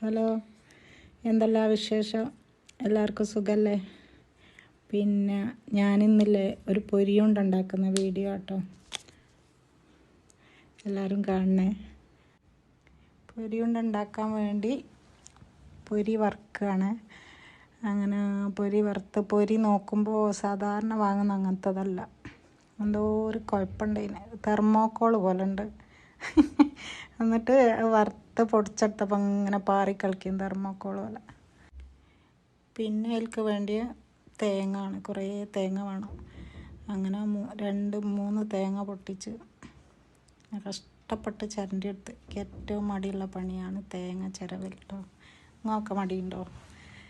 Hello, എന്തെല്ലാം വിശേഷം? എല്ലാവർക്കും സുഖമല്ലേ? പിന്നെ ഞാനിന്നില്ലേ ഒരു പൊരിയുണ്ട ഉണ്ടാക്കുന്ന വീഡിയോ കേട്ടോ, എല്ലാവരും കാണണേ. പൊരിയുണ്ട ഉണ്ടാക്കാൻ വേണ്ടി പൊരി വറുക്കുകയാണ്. അങ്ങനെ പൊരി നോക്കുമ്പോൾ സാധാരണ വാങ്ങുന്ന അങ്ങനത്തതല്ല, എന്തോ ഒരു കുഴപ്പമുണ്ടതിന്, തെർമോക്കോൾ പോലെ ഉണ്ട്. എന്നിട്ട് വറുത്ത് പൊടിച്ചെടുത്തപ്പോൾ ഇങ്ങനെ പാറി കളിക്കും തെർമോക്കോൾ പോലെ. പിന്നെ അതിൽക്ക് വേണ്ടിയ തേങ്ങ കുറേ തേങ്ങ വേണം. അങ്ങനെ 2-3 തേങ്ങ പൊട്ടിച്ച് കഷ്ടപ്പെട്ട് ചിരണ്ടി എടുത്ത്. ഏറ്റവും മടിയുള്ള പണിയാണ് തേങ്ങ ചിരവൽ കേട്ടോ. നിങ്ങൾക്ക് മടിയുണ്ടോ?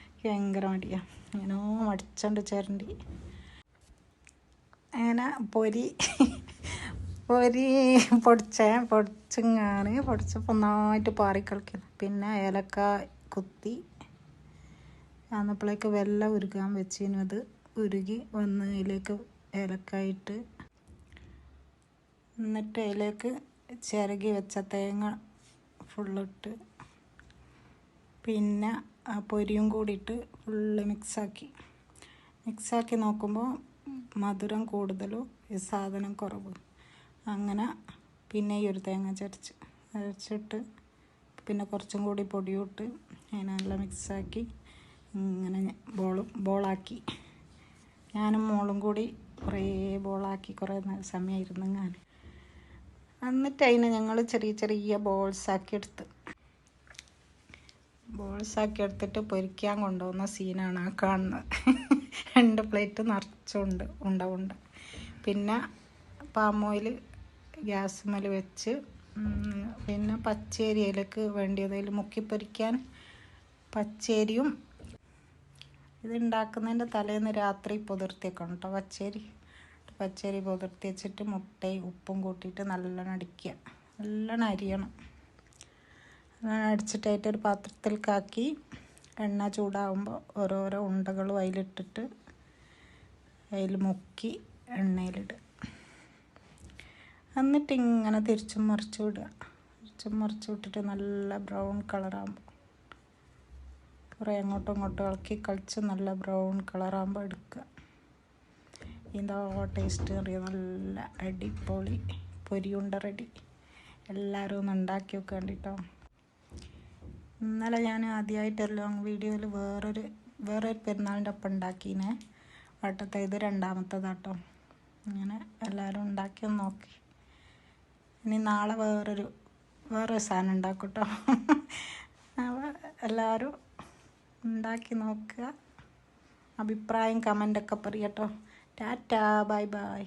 എനിക്ക് ഭയങ്കര മടിയാണ്. ഇങ്ങനെ മടിച്ചണ്ട് ചിരണ്ടി അങ്ങനെ പൊരി പൊടിച്ചപ്പോൾ നന്നായിട്ട് പാറി കളിക്കുന്നു. പിന്നെ ഏലക്ക കുത്തി അന്നപ്പോഴേക്ക് വെള്ളം ഉരുകാൻ വെച്ചിരുന്നു. അത് ഉരുകി വന്ന് അതിലേക്ക് ഏലക്കായിട്ട്, എന്നിട്ട് അതിലേക്ക് ചിരകി വെച്ച തേങ്ങ ഫുള്ളിട്ട്, പിന്നെ ആ പൊരിയും കൂടിയിട്ട് ഫുള്ള് മിക്സാക്കി നോക്കുമ്പോൾ മധുരം കൂടുതലും ഈ സാധനം കുറവ്. അങ്ങനെ പിന്നെ ഈ ഒരു തേങ്ങ അരച്ചിട്ട് പിന്നെ കുറച്ചും കൂടി പൊടിയിട്ട് അതിനെ നല്ല മിക്സാക്കി ഇങ്ങനെ ബോളാക്കി. ഞാനും മോളും കൂടി കുറേ ബോളാക്കി കുറേ സമയമായിരുന്നു ഞാൻ. എന്നിട്ട് അതിനെ ഞങ്ങൾ ചെറിയ ചെറിയ ബോൾസാക്കി എടുത്തിട്ട് പൊരിക്കാൻ കൊണ്ടുപോകുന്ന സീനാണ് ആ കാണുന്നത്. 2 പ്ലേറ്റ് നിറച്ചുണ്ട് ഉണ്ട. പിന്നെ പാം ഓയിൽ ഗ്യാസ് മേൽ വെച്ച്, പിന്നെ പച്ചരി അതിലേക്ക് വേണ്ടിയതിൽ മുക്കി പൊരിക്കാൻ പച്ചരിയും, ഇത് ഉണ്ടാക്കുന്നതിൻ്റെ തലേന്ന് രാത്രി പുതിർത്തിയേക്കണം കേട്ടോ പച്ചരി പുതിർത്തി വെച്ചിട്ട് മുട്ടയും ഉപ്പും കൂട്ടിയിട്ട് നല്ലോണം അടിക്കുക, നല്ലോണം അരിയണം. നല്ലോണം അടിച്ചിട്ടായിട്ട് ഒരു പാത്രത്തിലേക്കാക്കി എണ്ണ ചൂടാകുമ്പോൾ ഓരോരോ ഉണ്ടകളും അതിലിട്ടിട്ട് അതിൽ മുക്കി എണ്ണയിലിടുക. എന്നിട്ട് ഇങ്ങനെ തിരിച്ചും മറിച്ചും ഇട്ടിട്ട് നല്ല ബ്രൗൺ കളറാകുമ്പോൾ, കുറേ അങ്ങോട്ടും ഇങ്ങോട്ടും ഇളക്കി കളിച്ച് നല്ല ബ്രൗൺ കളറാകുമ്പോൾ എടുക്കുക. ഇതോ ടേസ്റ്റ് അറിയാം, നല്ല അടിപൊളി പൊരിയുണ്ട റെഡി. എല്ലാവരും ഒന്ന് ഉണ്ടാക്കി വെക്കാൻ വേണ്ടിട്ടോ. ഇന്നലെ ഞാൻ ആദ്യമായിട്ടെല്ലാം വീഡിയോയിൽ വേറൊരു പെരുന്നാളിൻ്റെ ഒപ്പം ഉണ്ടാക്കീനെ വട്ടത്തെ. ഇത് 2ാമത്തേതാട്ടോ. അങ്ങനെ എല്ലാവരും ഉണ്ടാക്കി നോക്കി. ഇനി നാളെ വേറൊരു സാധനം ഉണ്ടാക്കും കേട്ടോ. അപ്പോൾ എല്ലാവരും ഉണ്ടാക്കി നോക്കുക, അഭിപ്രായം കമൻ്റൊക്കെ പറയട്ടോ. ടാറ്റാ, ബൈ.